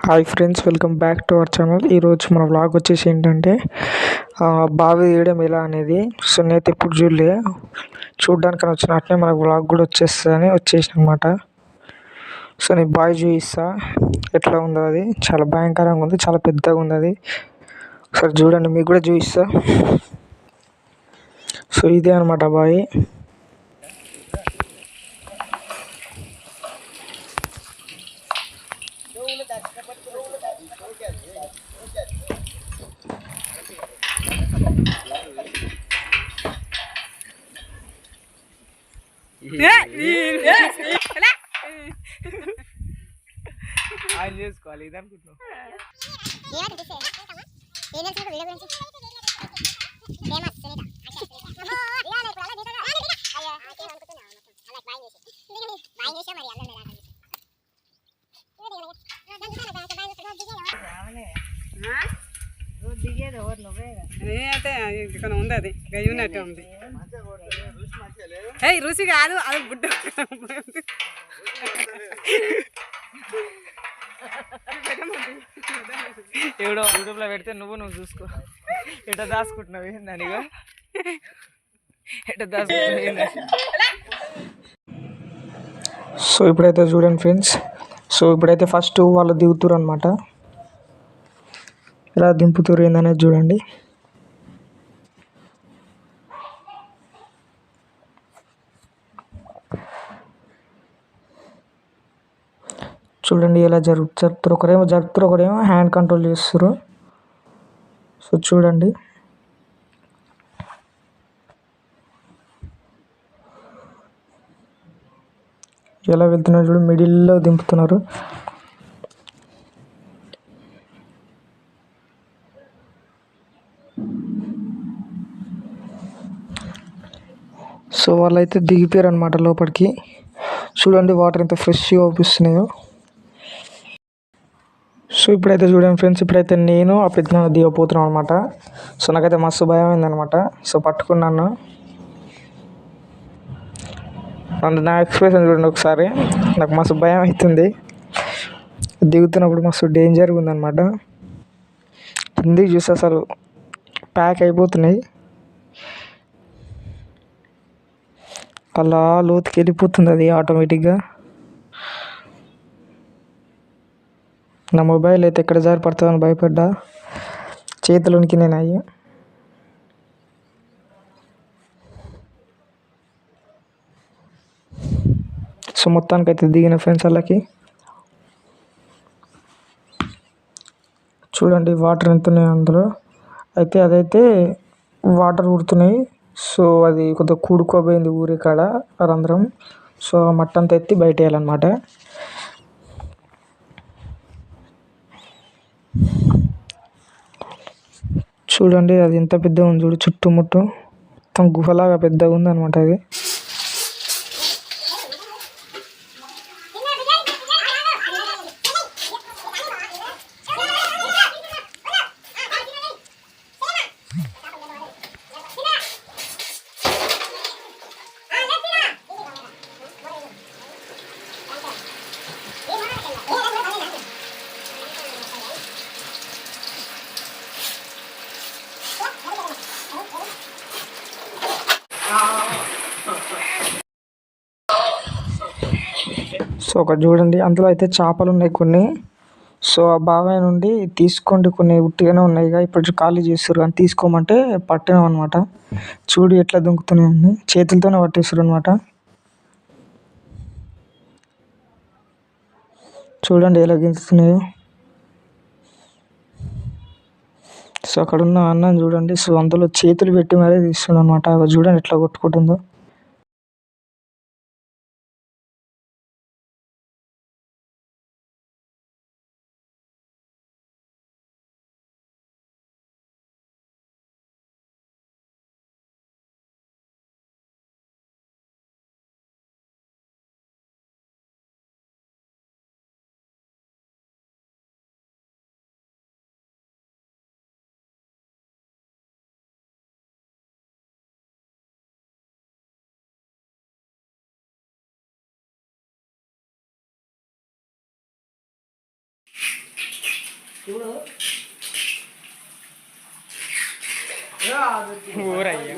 Hi friends, welcome back to our channel. ఈరోజు మన vlog వచ్చేసి ఏంటంటే బావి తీయడం ఎలా అనేది. సో నేనైతే ఇప్పుడు చూడడానికి వచ్చినట్టే మనకు వ్లాగ్ కూడా వచ్చేస్తుందని వచ్చేసిన అనమాట. సో నేను బావి చూపిస్తా ఎట్లా ఉందో. అది చాలా భయంకరంగా ఉంది, చాలా పెద్దగా ఉంది. అది ఒకసారి చూడండి, మీకు కూడా చూపిస్తా. సో ఇదే అనమాట బావి. ఆయన చేసుకోవాలి ఇది అనుకుంటున్నావు. అయితే ఇక్కడ ఉంది, అది గయ్యి ఉన్నట్టే ఉంది. రుచి కాదు, అది గుడ్డ. ఎవడో యూట్యూబ్లో పెడితే నువ్వు చూసుకో. ఎట దాచుకుంటున్నావు ఏందానిగా, ఎట దాచుకుంటున్నావు. సో ఇప్పుడైతే చూడండి ఫ్రెండ్స్. సో ఇప్పుడైతే ఫస్ట్ వాళ్ళు దిగుతారు అనమాట. ఎలా దింపుతారు ఏందనేది చూడండి. చూడండి ఎలా జరుపుతారు. ఒకరేమో హ్యాండ్ కంట్రోల్ చేస్తారు. సో చూడండి ఎలా వెళ్తున్నారు. చూడు, మిడిల్లో దింపుతున్నారు. సో వాళ్ళైతే దిగిపోయారు అనమాట లోపలికి. చూడండి వాటర్ ఎంత ఫ్రెష్గా అవుపిస్తున్నాయో. సో ఇప్పుడైతే చూడండి ఫ్రెండ్స్, ఇప్పుడైతే నేను ఆ పెద్ద దిగపోతున్నాను అనమాట. సో నాకైతే మస్తు భయం అయిందనమాట. సో పట్టుకున్నాను. నా ఎక్స్ప్రెషన్ చూడండి ఒకసారి. నాకు మస్తు భయం అవుతుంది. దిగుతున్నప్పుడు మస్తు డేంజర్గా ఉందన్నమాట. కిందికి చూస్తే అసలు ప్యాక్ అయిపోతున్నాయి. అలా లోతుకి వెళ్ళిపోతుంది అది ఆటోమేటిక్గా. నా మొబైల్ అయితే ఎక్కడ జారి పడుతుందని భయపడ్డా. చేతిలోనికి నేను అయ్యి. సో మొత్తానికి అయితే దిగిన ఫ్రెండ్స్ వాళ్ళకి. చూడండి వాటర్ ఎంత ఉన్నాయి అందులో. అయితే అదైతే వాటర్ ఊరుతున్నాయి. సో అది కొద్దిగా కూడుకోబోయింది ఊరి కాడ రంధ్రం. సో మట్టంతా ఎత్తి బయట వేయాలన్నమాట. చూడండి అది ఎంత పెద్దగా ఉంది చూడు. చుట్టుముట్టు మొత్తం గుహలాగా పెద్దగా ఉంది అనమాట అది. సో ఒకటి చూడండి, అందులో అయితే చేపలు ఉన్నాయి కొన్ని. సో ఆ బావి నుండి తీసుకోండి, కొన్ని ఉట్టిగానే ఉన్నాయి. ఇప్పుడు ఖాళీ చేస్తారు అని తీసుకోమంటే పట్టినాం అనమాట. చూడు ఎట్లా దుంకుతున్నాయని, చేతులతోనే పట్టేస్తారు అనమాట. చూడండి ఎలా గింజుతున్నాయో. సో అక్కడ ఉన్న అన్నం చూడండి. సో అందులో చేతులు పెట్టి మరీ తీస్తున్నాడు అనమాట. చూడండి ఎట్లా కొట్టుకుంటుందో. ఊరయ్యా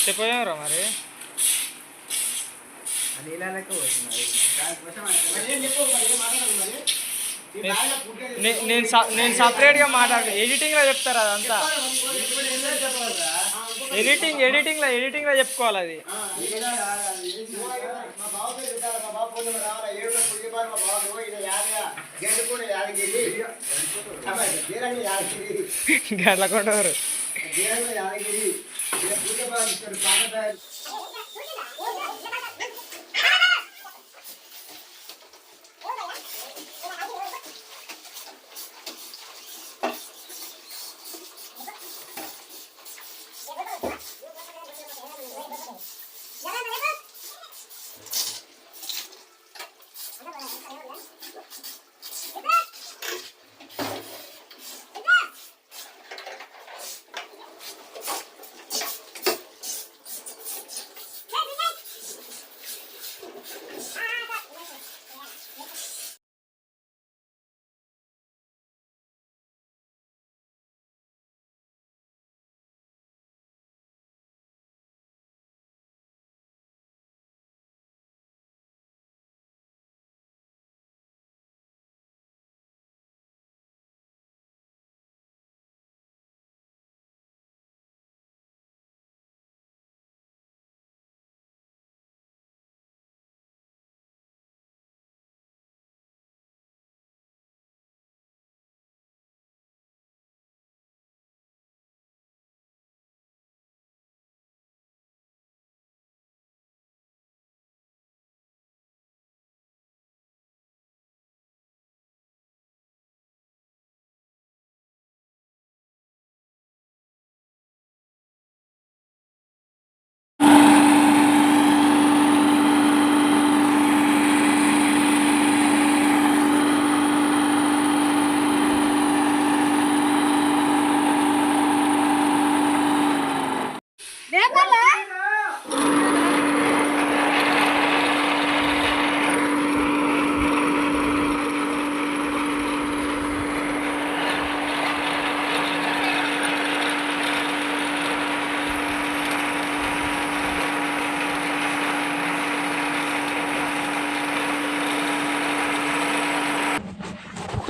చెప్పేమరా మరి నేను సపరేట్గా మాట్లాడు ఎడిటింగ్లో చెప్తారు అదంతా ఎడిటింగ్లో చెప్పుకోవాలి అది గడ్లకొండవారు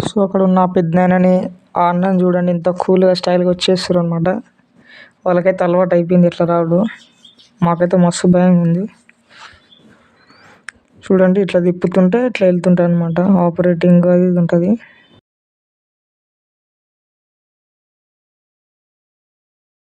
సో అక్కడ ఉన్న పెద్దనాయనని ఆ అన్నని చూడండి ఇంత కూల్గా స్టైల్గా వచ్చేస్తారు అనమాట. వాళ్ళకైతే అలవాటు అయిపోయింది ఇట్లా రావడం. మాకైతే మస్తు భయం ఉంది. చూడండి ఇట్లా తిప్పుతుంటే ఇట్లా వెళ్తుంటాయి అనమాట. ఆపరేటింగ్ అది ఇది ఉంటుంది.